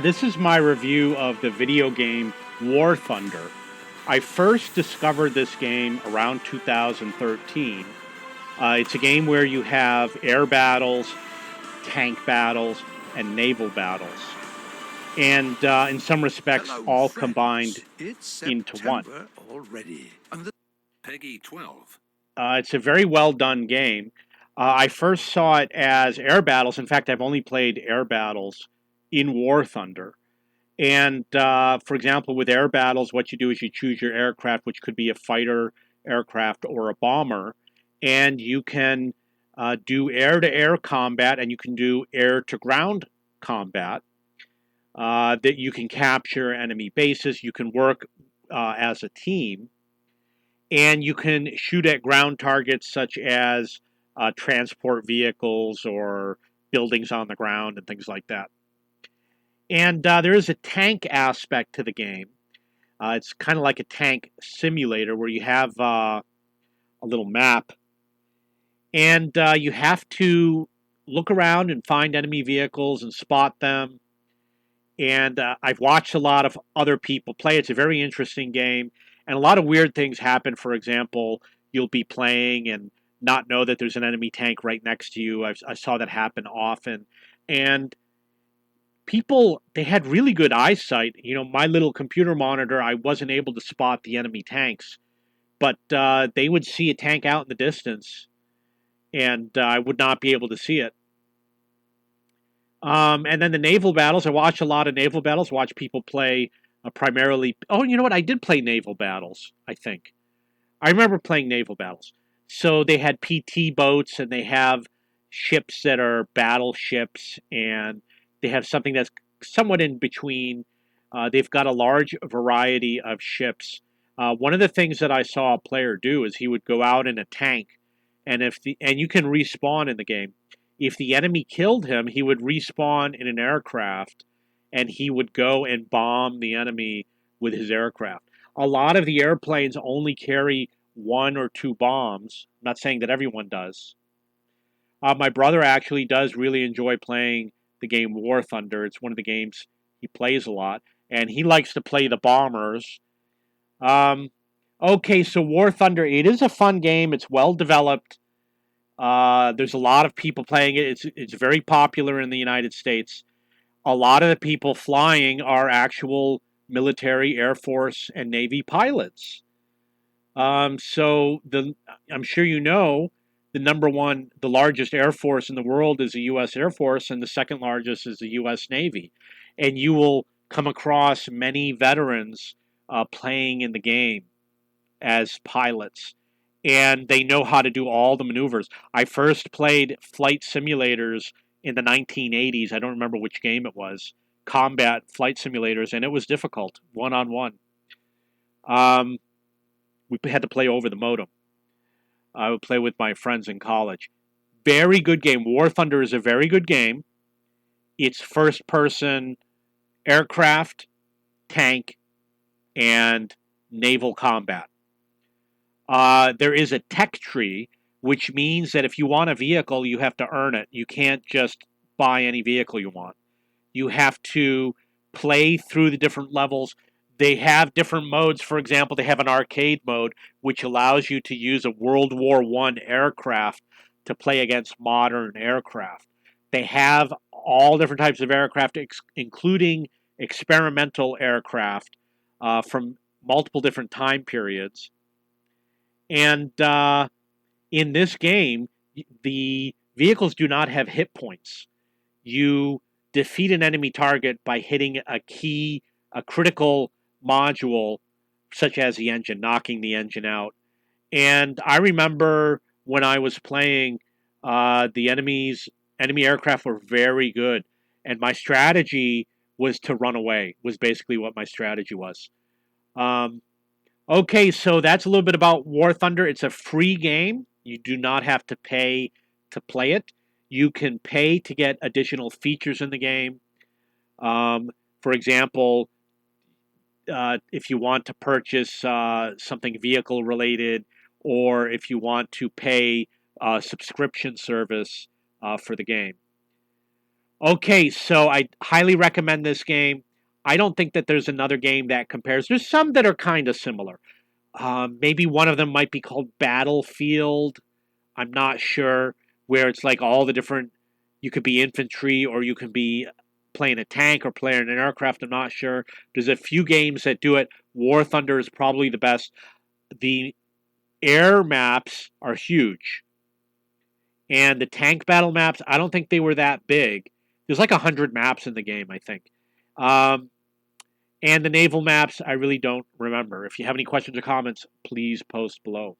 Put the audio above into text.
This is my review of the video game War Thunder. I first discovered this game around 2013. It's a game where you have air battles, tank battles, and naval battles, and in some respects, Hello, all combined friends. It's into one. September already. And Peggy 12. It's a very well done game. I first saw it as air battles. In fact, I've only played air battles in War Thunder. And for example, with air battles, what you do is you choose your aircraft, which could be a fighter aircraft or a bomber, and you can do air to air combat and you can do air to ground combat. That you can capture enemy bases, you can work as a team, and you can shoot at ground targets such as transport vehicles or buildings on the ground and things like that. And there is a tank aspect to the game. It's kind of like a tank simulator where you have a little map and you have to look around and find enemy vehicles and spot them. And I've watched a lot of other people play. It's a very interesting game, and a lot of weird things happen. For example, you'll be playing and not know that there's an enemy tank right next to you. I saw that happen often, and people they had really good eyesight. You know, my little computer monitor, I wasn't able to spot the enemy tanks, but they would see a tank out in the distance, and I would not be able to see it. And then the naval battles. I watch a lot of naval battles. Watch people play primarily. Oh, you know what? I did play naval battles. I think I remember playing naval battles. So they had PT boats, and they have ships that are battleships, and they have something that's somewhat in between. They've got a large variety of ships. One of the things that I saw a player do is he would go out in a tank, and you can respawn in the game. If the enemy killed him, he would respawn in an aircraft, and he would go and bomb the enemy with his aircraft. A lot of the airplanes only carry one or two bombs. I'm not saying that everyone does. My brother actually does really enjoy playing the game War Thunder. It's one of the games he plays a lot, and he likes to play the bombers. Um, okay, so War Thunder, it is a fun game. It's well developed. There's a lot of people playing it. It's very popular in the United States. A lot of the people flying are actual military, Air Force, and Navy pilots. So I'm sure you know the number one, the largest Air Force in the world is the U.S. Air Force, and the second largest is the U.S. Navy. And you will come across many veterans playing in the game as pilots, and they know how to do all the maneuvers. I first played flight simulators in the 1980s. I don't remember which game it was. Combat flight simulators, and it was difficult, one on one. We had to play over the modem. I would play with my friends in college. Very good game. War Thunder is a very good game. It's first person aircraft, tank, and naval combat. There is a tech tree, which means that if you want a vehicle, you have to earn it. You can't just buy any vehicle you want. You have to play through the different levels. They have different modes. For example, they have an arcade mode, which allows you to use a World War One aircraft to play against modern aircraft. They have all different types of aircraft, including experimental aircraft from multiple different time periods. And in this game, the vehicles do not have hit points. You defeat an enemy target by hitting a critical module, such as the engine, knocking the engine out. And I remember when I was playing, the enemy aircraft were very good, and my strategy was to run away. Was basically what my strategy was. Um, Okay, so that's a little bit about War Thunder. It's a free game. You do not have to pay to play it. You can pay to get additional features in the game. Um, for example, if you want to purchase something vehicle related, or if you want to pay a subscription service for the game. Okay, so I highly recommend this game. I don't think that there's another game that compares. There's some that are kind of similar. Maybe one of them might be called Battlefield. I'm not sure, where it's like all the different. You could be infantry or you can be playing a tank or playing an aircraft. I'm not sure. There's a few games that do it. War Thunder is probably the best. The air maps are huge, and the tank battle maps, I don't think they were that big. There's like 100 maps in the game, I think. Um, and the naval maps, I really don't remember. If you have any questions or comments, please post below.